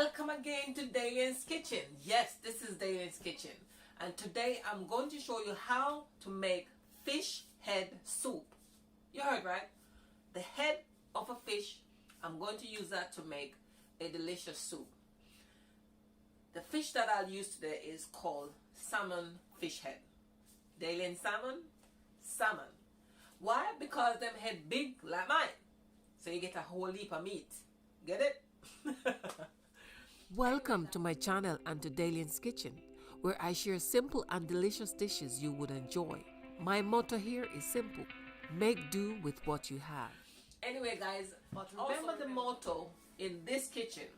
Welcome again to Dalian's Kitchen. Yes, this is Dalian's Kitchen. And today I'm going to show you how to make fish head soup. You heard right? The head of a fish, I'm going to use that to make a delicious soup. The fish that I'll use today is called salmon fish head. Dalian salmon, salmon. Why? Because them head big like mine. So you get a whole heap of meat. Get it? Welcome to my channel and to Dalian's Kitchen, where I share simple and delicious dishes you would enjoy. My motto here is simple: make do with what you have. Anyway guys, but remember the motto in this kitchen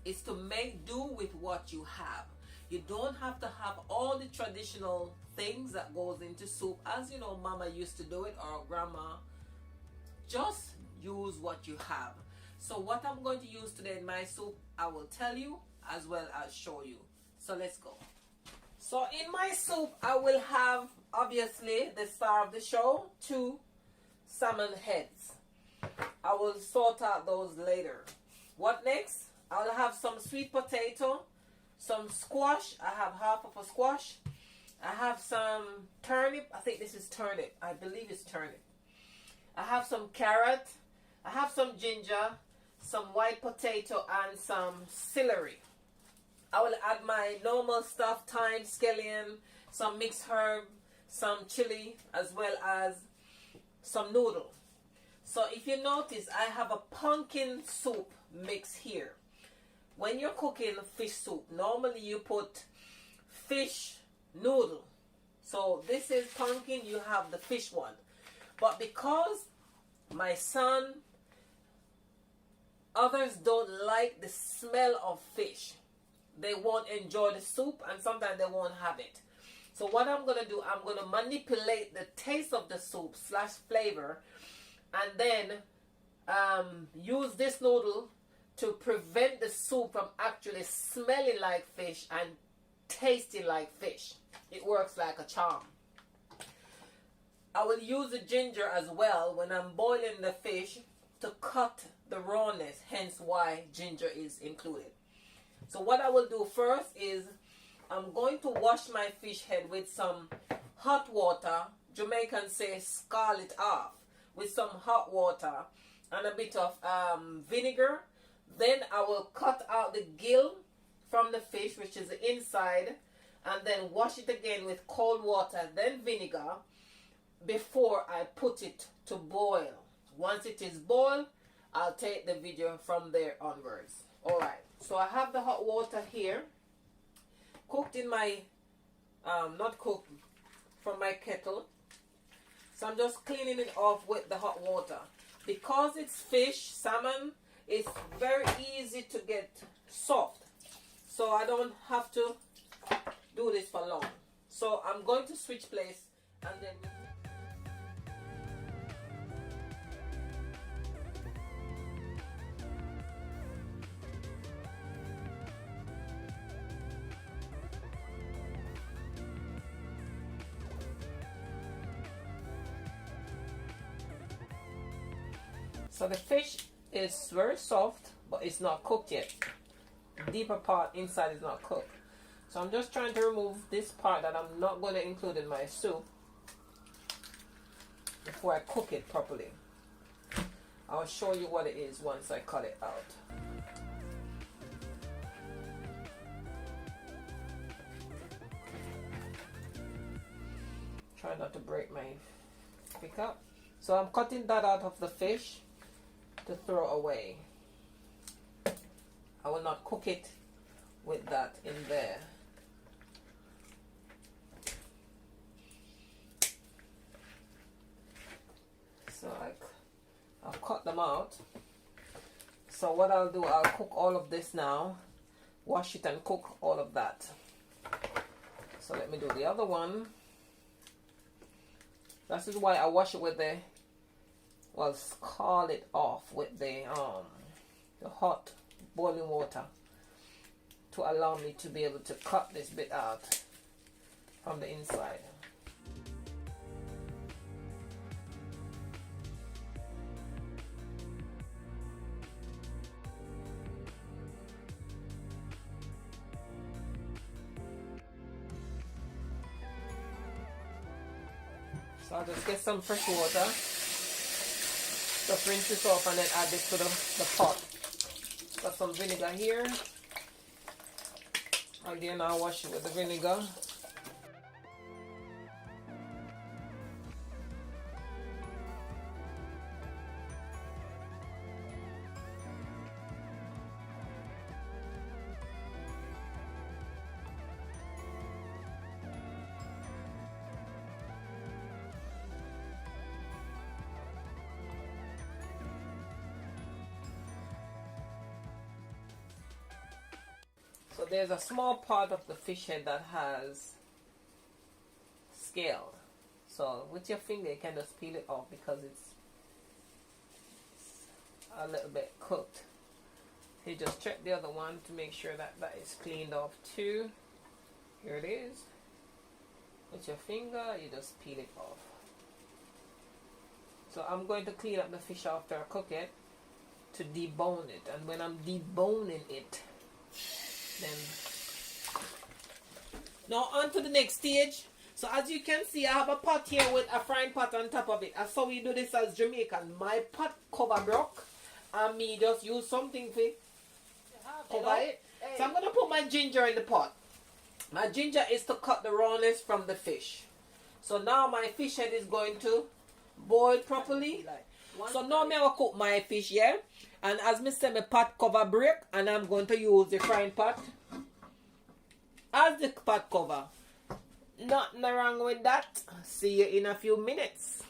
is to make do with what you have. You don't have to have all the traditional things that goes into soup, as you know mama used to do it, or grandma. Just use what you have. So what I'm going to use today in my soup, I will tell you as well as show you. So let's go. So in my soup, I will have, obviously, the star of the show, 2 salmon heads. I will sort out those later. What next? I'll have some sweet potato, some squash. I have half of a squash. I have some turnip. I think this is turnip. I believe it's turnip. I have some carrot. I have some ginger, some white potato, and some celery. I will add my normal stuff: thyme, scallion, some mixed herb, some chili, as well as some noodle. So if you notice, I have a pumpkin soup mix here. When you're cooking fish soup, normally you put fish noodle. So this is pumpkin, you have the fish one. But because my son, others don't like the smell of fish, they won't enjoy the soup, and sometimes they won't have it. So what I'm going to do, I'm going to manipulate the taste of the soup / flavor, and then use this noodle to prevent the soup from actually smelling like fish and tasting like fish. It works like a charm. I will use the ginger as well when I'm boiling the fish to cut the rawness, hence why ginger is included. So what I will do first is I'm going to wash my fish head with some hot water. Jamaican say scald it off with some hot water and a bit of vinegar. Then I will cut out the gill from the fish, which is the inside, and then wash it again with cold water, then vinegar, before I put it to boil. Once it is boiled, I'll take the video from there onwards. Alright, so I have the hot water here, cooked in my, not cooked, from my kettle. So I'm just cleaning it off with the hot water. Because it's fish, salmon, it's very easy to get soft. So I don't have to do this for long. So I'm going to switch place and then... So the fish is very soft, but it's not cooked yet. The deeper part inside is not cooked. So I'm just trying to remove this part that I'm not going to include in my soup before I cook it properly. I'll show you what it is once I cut it out. Try not to break my pick up. So I'm cutting that out of the fish to throw away. I will not cook it with that in there. So I'll cut them out. So what I'll do, I'll cook all of this now, wash it and cook all of that. So let me do the other one. This is why I wash it with the, well, scald it off with the hot boiling water to allow me to be able to cut this bit out from the inside. So I'll just get some fresh water. Just rinse this off and then add this to the pot. Got some vinegar here. Again, I'll wash it with the vinegar. So there's a small part of the fish head that has scale. So with your finger you can just peel it off because it's a little bit cooked. You just check the other one to make sure that that is cleaned off too. Here it is. With your finger you just peel it off. So I'm going to clean up the fish after I cook it to debone it, and when I'm deboning it, then now on to the next stage. So as you can see, I have a pot here with a frying pot on top of it. That's how we do this as Jamaican. My pot cover broke and me just use something to cover it. So I'm going to put my ginger in the pot. My ginger is to cut the rawness from the fish. So now my fish head is going to boil properly. So now I will cook my fish, yeah? And as me say, my pot cover break, and I'm going to use the frying pot as the pot cover. Nothing wrong with that. See you in a few minutes.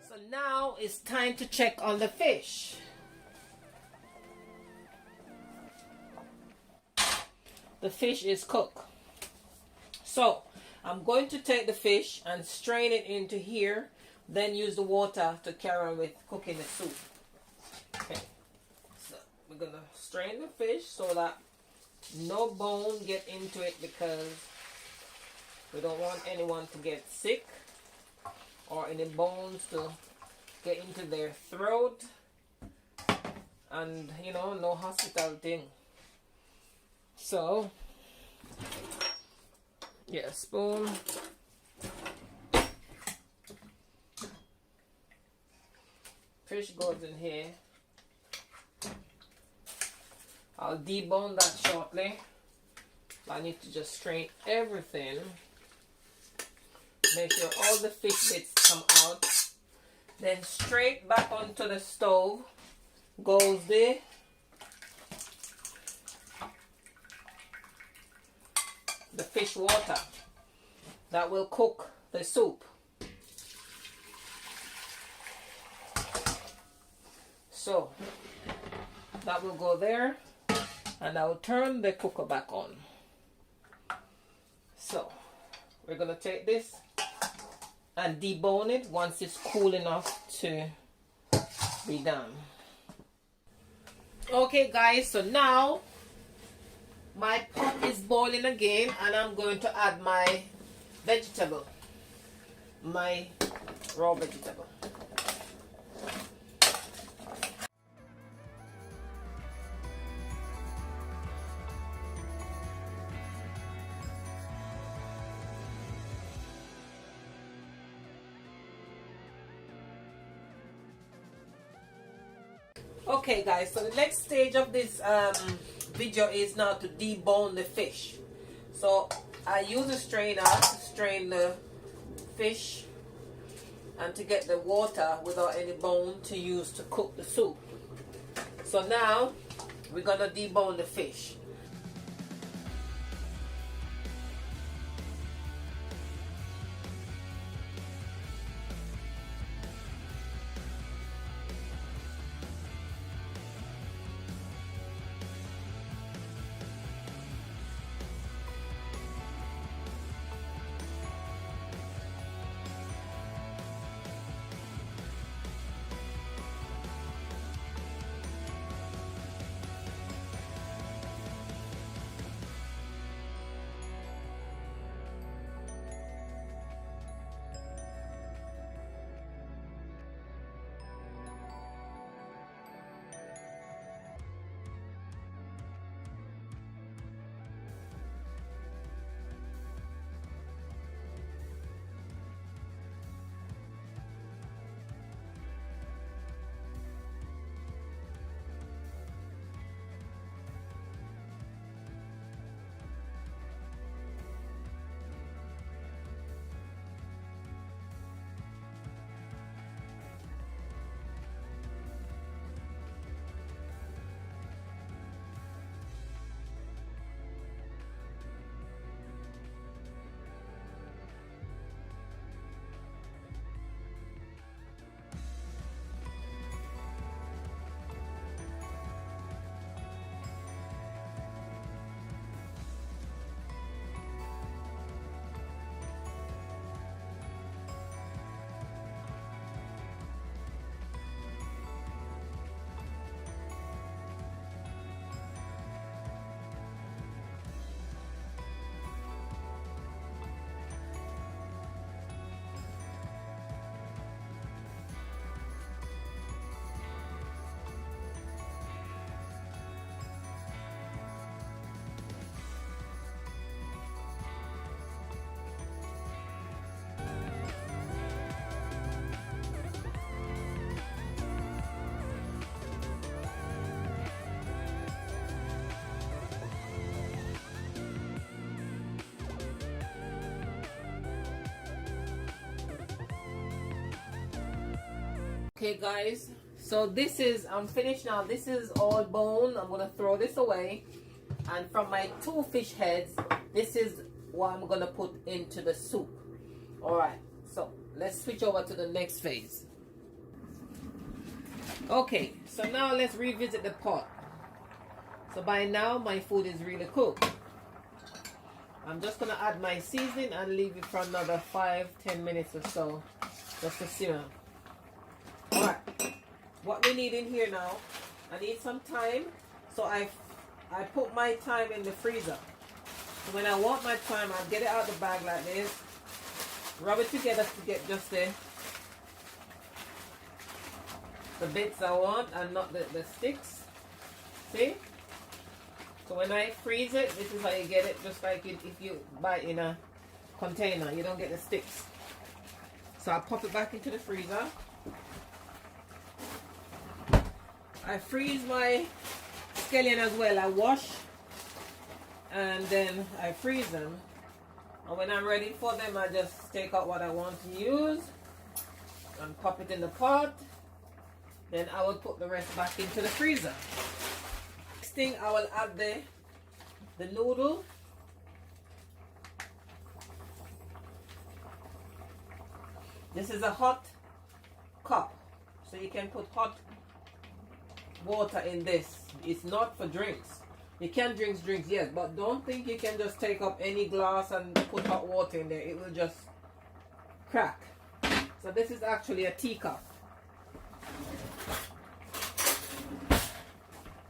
So now it's time to check on the fish. The fish is cooked. So I'm going to take the fish and strain it into here, then use the water to carry on with cooking the soup. Okay. So we're going to strain the fish so that no bone get into it, because We don't want anyone to get sick or any bones to get into their throat, and you know, no hospital thing. So yeah, spoon. Fish goes in here. I'll debone that shortly. I need to just strain everything. Make sure all the fish bits come out. Then straight back onto the stove goes the fish water that will cook the soup. So that will go there, and I will turn the cooker back on. So we're gonna take this and debone it once it's cool enough to be done. Okay guys, so now my pot is boiling again, and I'm going to add my vegetable, my raw vegetable. Okay guys, so the next stage of this video is now to debone the fish. So I use a strainer to strain the fish and to get the water without any bone to use to cook the soup. So now we're gonna debone the fish. Okay guys, so this is, I'm finished now. This is all bone. I'm gonna throw this away, and from my 2 fish heads, this is what I'm gonna put into the soup. All right, so let's switch over to the next phase. Okay, so now let's revisit the pot. So by now my food is really cooked. I'm just gonna add my seasoning and leave it for another 5-10 minutes or so just to simmer. Alright, what we need in here now, I need some thyme. So I put my thyme in the freezer So when I want my thyme, I'll get it out of the bag like this, rub it together to get just the bits I want and not the sticks. See? So when I freeze it, this is how you get it, just like if you buy it in a container, you don't get the sticks. So I'll pop it back into the freezer. I freeze my scallion as well. I wash and then I freeze them. And when I'm ready for them, I just take out what I want to use and pop it in the pot. Then I will put the rest back into the freezer. Next thing, I will add the noodle. This is a hot cup, so you can put hot water in this. It's not for drinks. You can drink drinks, yes, but don't think you can just take up any glass and put hot water in there. It will just crack. So this is actually a teacup.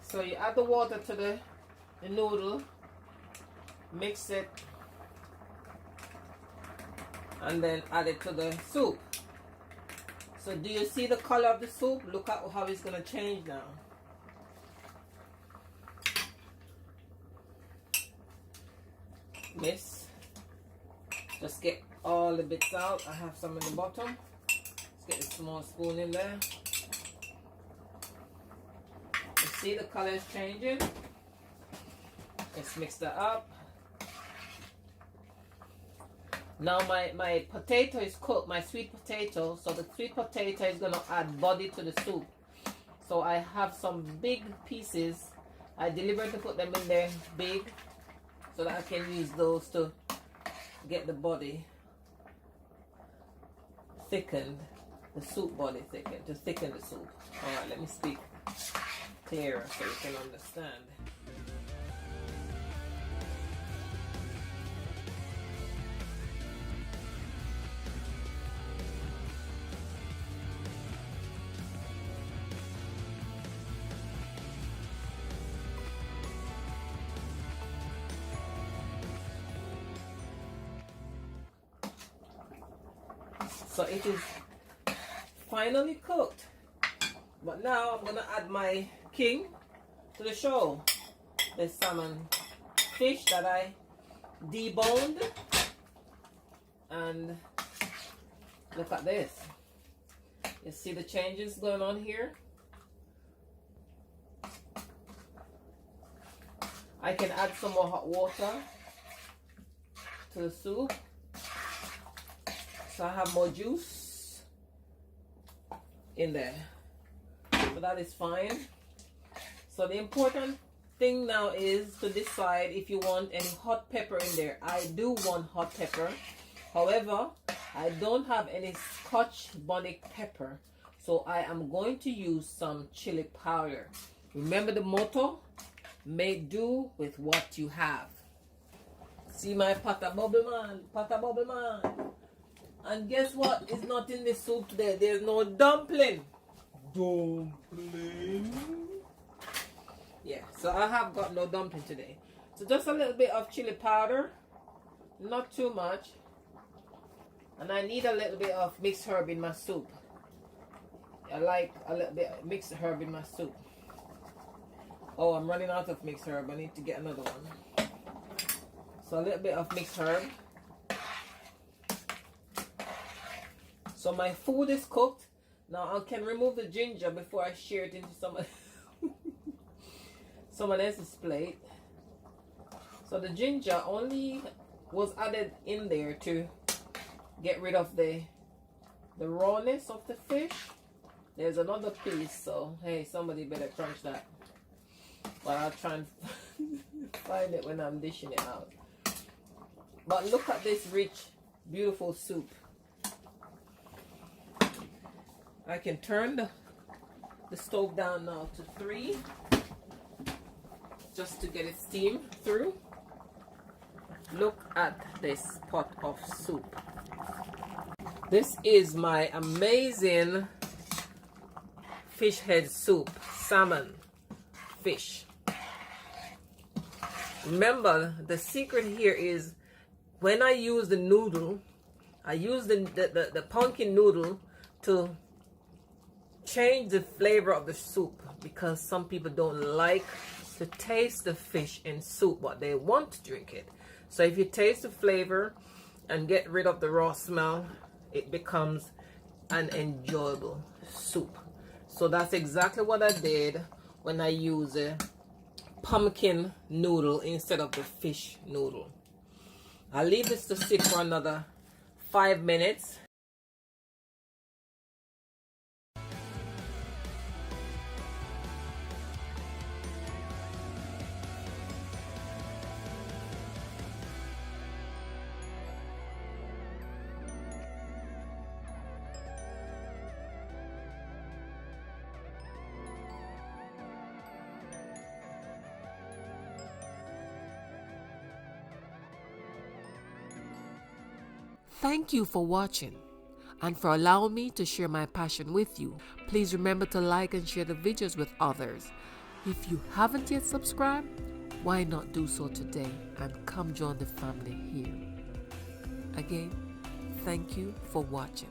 So you add the water to the noodle, mix it, and then add it to the soup. So do you see the color of the soup? Look at how it's going to change now. Miss, just get all the bits out. I have some in the bottom. Let's get a small spoon in there. You see the color is changing. Let's mix that up. Now my potato is cooked, my sweet potato. So the sweet potato is going to add body to the soup. So I have some big pieces. I deliberately put them in there big so that I can use those to get the body thickened, the soup body thickened, to thicken the soup. Alright, let me speak clearer so you can understand. So it is finally cooked. But now I'm gonna add my king to the show. The salmon fish that I deboned. And look at this. You see the changes going on here? I can add some more hot water to the soup. So I have more juice in there. So that is fine. So the important thing now is to decide if you want any hot pepper in there. I do want hot pepper. However, I don't have any Scotch bonnet pepper. So I am going to use some chili powder. Remember the motto? Make do with what you have. See my pata bubble man, pata bubble man. And guess what is not in the soup today? There's no dumpling. Dumpling? Yeah, so I have got no dumpling today. So just a little bit of chili powder. Not too much. And I need a little bit of mixed herb in my soup. I like a little bit of mixed herb in my soup. Oh, I'm running out of mixed herb. I need to get another one. So a little bit of mixed herb. So my food is cooked. Now I can remove the ginger before I share it into someone else's plate. So the ginger only was added in there to get rid of the rawness of the fish. There's another piece, so hey, somebody better crunch that. But I'll try and find it when I'm dishing it out. But look at this rich, beautiful soup. I can turn the stove down now to 3 just to get it steamed through. Look at this pot of soup. This is my amazing fish head soup, salmon fish. Remember, the secret here is when I use the noodle, I use the pumpkin noodle to change the flavor of the soup, because some people don't like to taste the fish in soup, but they want to drink it. So if you taste the flavor and get rid of the raw smell, it becomes an enjoyable soup. So that's exactly what I did when I use a pumpkin noodle instead of the fish noodle. I'll leave this to sit for another 5 minutes. Thank you for watching and for allowing me to share my passion with you. Please remember to like and share the videos with others. If you haven't yet subscribed, why not do so today and come join the family here. Again, thank you for watching.